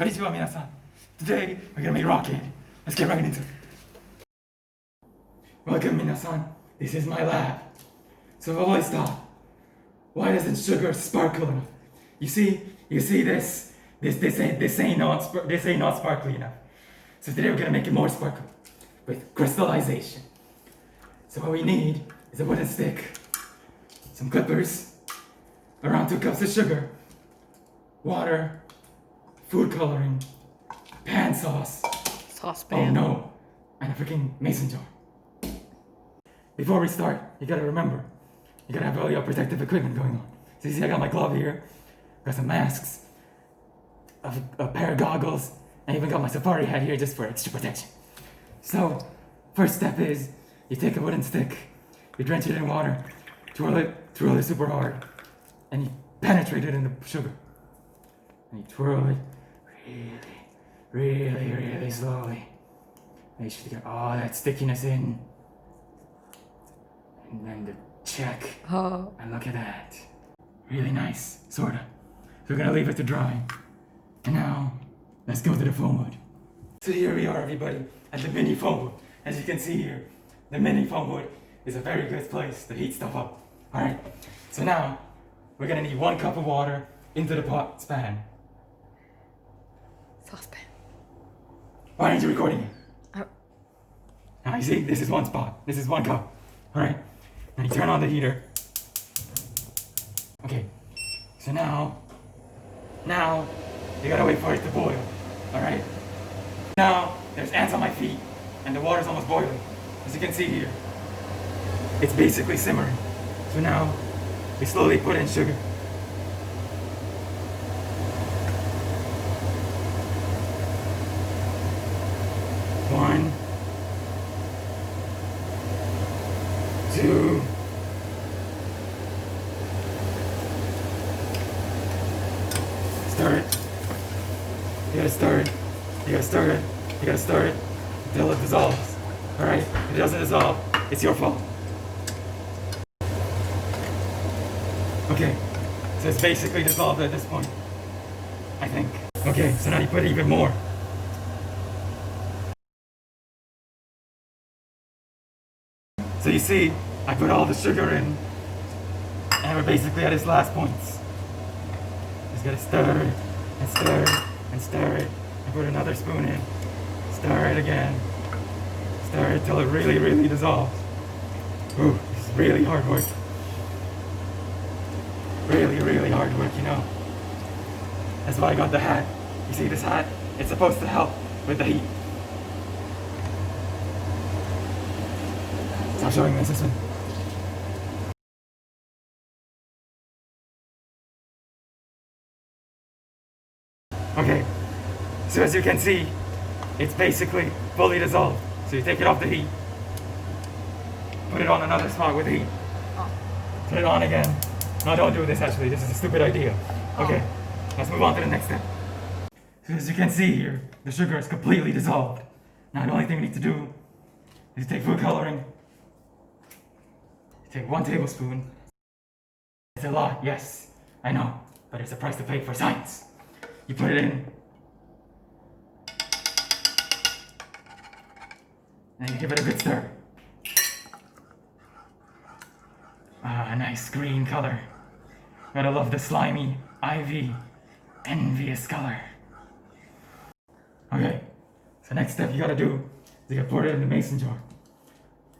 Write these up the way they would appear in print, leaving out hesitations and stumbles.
Konnichiwa, minasan. Today, we're gonna make rocket. Let's get right into it. Welcome, minasan. This is my lab. So I've always thought, why doesn't sugar sparkle enough? You see this? This ain't not sparkly enough. So today we're gonna make it more sparkly with crystallization. So what we need is a wooden stick, some clippers, around 2 cups of sugar, water, food coloring, pan sauce. Saucepan. Oh no, and a freaking mason jar. Before we start, you gotta remember, you gotta have all your protective equipment going on. So you see I got my glove here, got some masks, a pair of goggles, and even got my safari hat here just for extra protection. So, first step is, you take a wooden stick, you drench it in water, twirl it super hard, and you penetrate it in the sugar. And you twirl it really slowly. Make sure to get all that stickiness in. And then the check. Oh. And look at that. Really nice, sorta. So we're gonna leave it to dry. And now, let's go to the foam wood. So here we are, everybody, at the mini foam wood. As you can see here, the mini foam wood is a very good place to heat stuff up. Alright, so now, we're gonna need 1 cup of water into the pot span. Saucepan. Why aren't you recording it? Oh. Now you see, this is 1 spot. This is 1 cup. Alright, now you turn on the heater. Okay, so now, you gotta wait for it to boil. Alright? Now, there's ants on my feet, and the water's almost boiling. As you can see here, it's basically simmering. So now, we slowly put in sugar. One, 2, stir it. You gotta stir it. You gotta stir it. You gotta stir it until it dissolves. Alright? If it doesn't dissolve, it's your fault. Okay, so it's basically dissolved at this point, I think. Okay, so now you put even more. So you see, I put all the sugar in, and we're basically at its last points. Just gotta stir it, and stir it, and stir it, and put another spoon in. Stir it again. Stir it till it really dissolves. Ooh, this is really hard work. Really hard work, you know. That's why I got the hat. You see this hat? It's supposed to help with the heat. Stop showing me this one. Okay, so as you can see, it's basically fully dissolved. So you take it off the heat, put it on another spot with heat, put it on again. No, don't do this actually, this is a stupid idea. Okay, let's move on to the next step. So as you can see here, the sugar is completely dissolved. Now the only thing we need to do is take food coloring. You take 1 tablespoon. It's a lot, yes, I know, but it's a price to pay for science. You put it in, and you give it a good stir. Ah, nice green color. Gotta love the slimy, ivy, envious color. Okay, so next step you gotta do is you gotta pour it in the mason jar.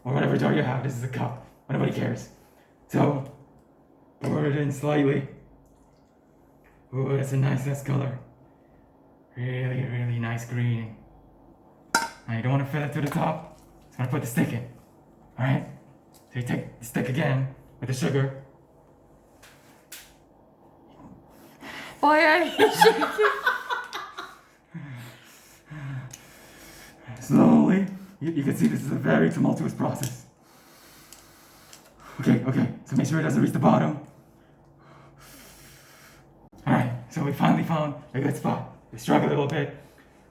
Or whatever jar you have, this is a cup, nobody cares. So, pour it in slightly. Ooh, that's a nice color. Really nice green. Now you don't want to fill it to the top, so I'm gonna put the stick in. Alright? So you take the stick again with the sugar. Why are you shaking? Slowly. You can see this is a very tumultuous process. Okay, so make sure it doesn't reach the bottom. Alright, so we finally found a good spot. We struggled a little bit.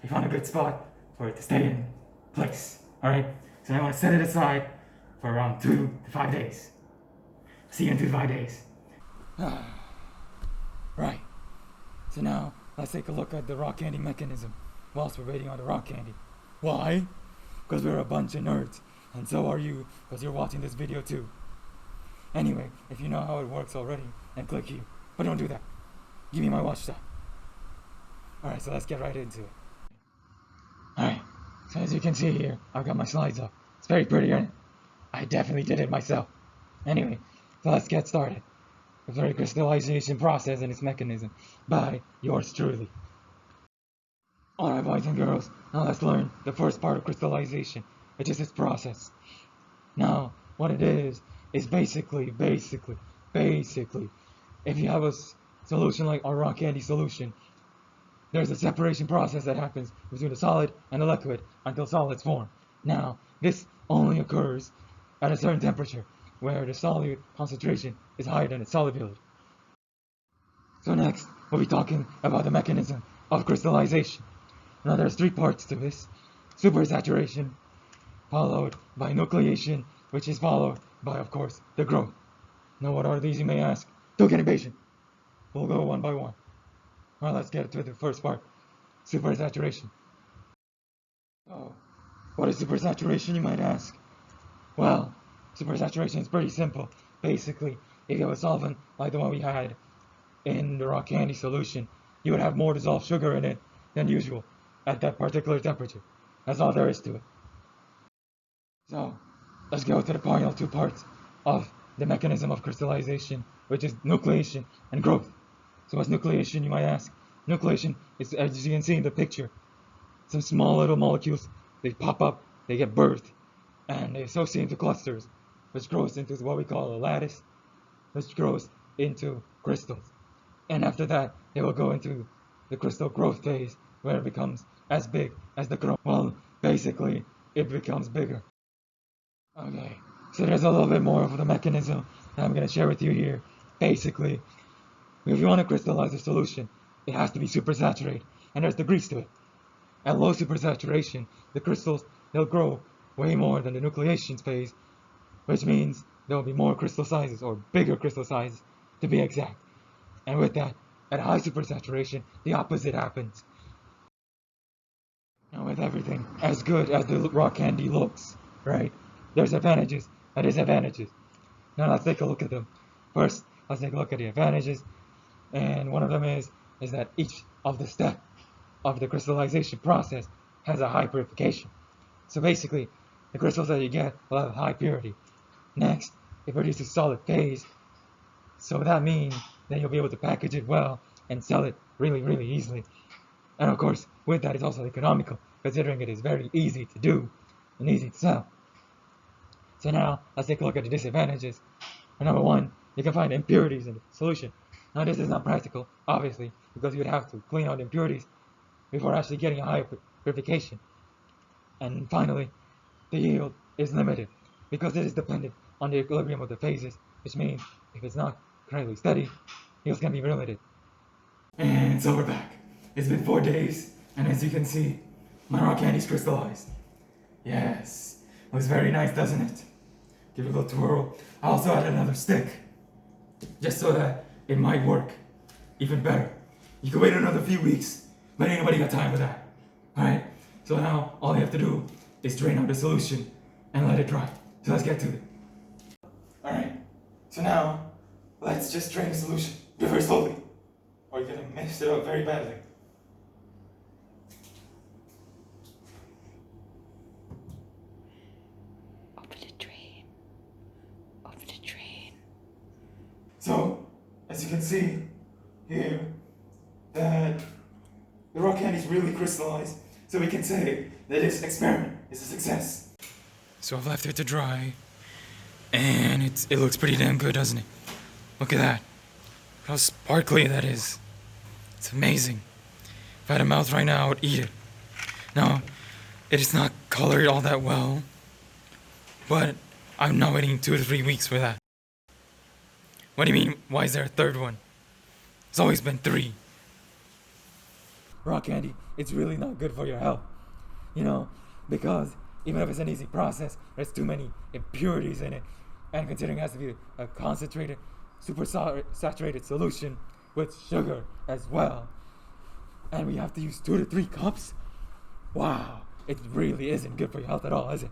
We found a good spot for it to stay in place. Alright, so now I want to set it aside for around 2 to 5 days. See you in 2 to 5 days. Right, so now let's take a look at the rock candy mechanism whilst we're waiting on the rock candy. Why? Because we're a bunch of nerds, and so are you, because you're watching this video too. Anyway, if you know how it works already, then click here. But don't do that. Give me my watch time. Alright, so let's get right into it. Alright, so as you can see here, I've got my slides up. It's very pretty, isn't it? I definitely did it myself. Anyway, so let's get started. The very crystallization process and its mechanism by yours truly. Alright, boys and girls, now let's learn the first part of crystallization, which is its process. Now, what it is basically, if you have a solution like our rock candy solution, there's a separation process that happens between the solid and the liquid until solids form. Now, this only occurs at a certain temperature, where the solid concentration is higher than its solubility. So next, we'll be talking about the mechanism of crystallization. Now there's three parts to this. Supersaturation, followed by nucleation, which is followed by, of course, the growth. Now what are these, you may ask? Don't get impatient. We'll go one by one. Well, let's get to the first part. Supersaturation. Oh, what is supersaturation, you might ask? Well, supersaturation is pretty simple. Basically, if you have a solvent like the one we had in the rock candy solution, you would have more dissolved sugar in it than usual at that particular temperature. That's all there is to it. So, let's go to the final two parts of the mechanism of crystallization, which is nucleation and growth. So what's nucleation, you might ask? Nucleation is, as you can see in the picture, some small little molecules, they pop up, they get birthed, and they associate into clusters, which grows into what we call a lattice, which grows into crystals. And after that, they will go into the crystal growth phase, where it becomes as big as the crown. Well, basically, it becomes bigger. Okay, so there's a little bit more of the mechanism that I'm going to share with you here. Basically, if you want to crystallize a solution, it has to be supersaturated, and there's degrees to it. At low supersaturation, the crystals, they'll grow way more than the nucleation phase, which means there will be more crystal sizes, or bigger crystal sizes, to be exact. And with that, at high supersaturation, the opposite happens. Now with everything as good as the rock candy looks, right, there's advantages and disadvantages. Now let's take a look at them. First, let's take a look at the advantages, and one of them is that each of the steps of the crystallization process has a high purification. So basically, the crystals that you get will have high purity. Next, it produces solid phase, so that means that you'll be able to package it well and sell it really, really easily. And of course, with that, it's also economical, considering it is very easy to do and easy to sell. So now, let's take a look at the disadvantages. And number one, you can find impurities in the solution. Now this is not practical, obviously, because you would have to clean out impurities before actually getting a higher purification. And finally, the yield is limited, because it is dependent on the equilibrium of the phases, which means if it's not currently steady, yields can be limited. And so we're back. It's been 4 days, and as you can see, my rock candy's crystallized. Yes, it was very nice, doesn't it? Give it a little twirl. I also added another stick, just so that it might work even better. You can wait another few weeks, but ain't nobody got time for that. Alright, so now all you have to do is drain out the solution and let it dry. So let's get to it. Alright, so now let's just drain the solution very slowly, or you're gonna mess it up very badly. So, as you can see here, that the rock candy is really crystallized, so we can say that this experiment is a success. So I've left it to dry, and it looks pretty damn good, doesn't it? Look at that. How sparkly that is. It's amazing. If I had a mouth right now, I would eat it. Now, it is not colored all that well, but I'm not waiting 2 to 3 weeks for that. What do you mean, why is there a third one? It's always been 3. Rock candy, it's really not good for your health. You know, because even if it's an easy process, there's too many impurities in it. And considering it has to be a concentrated, super saturated solution with sugar as well, And we have to use 2 to 3 cups? Wow, it really isn't good for your health at all, is it?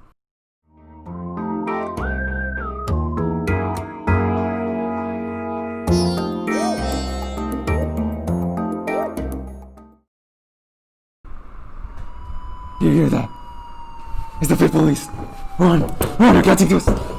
Do you hear that? It's the fifth police. Run! Run, they're catching us!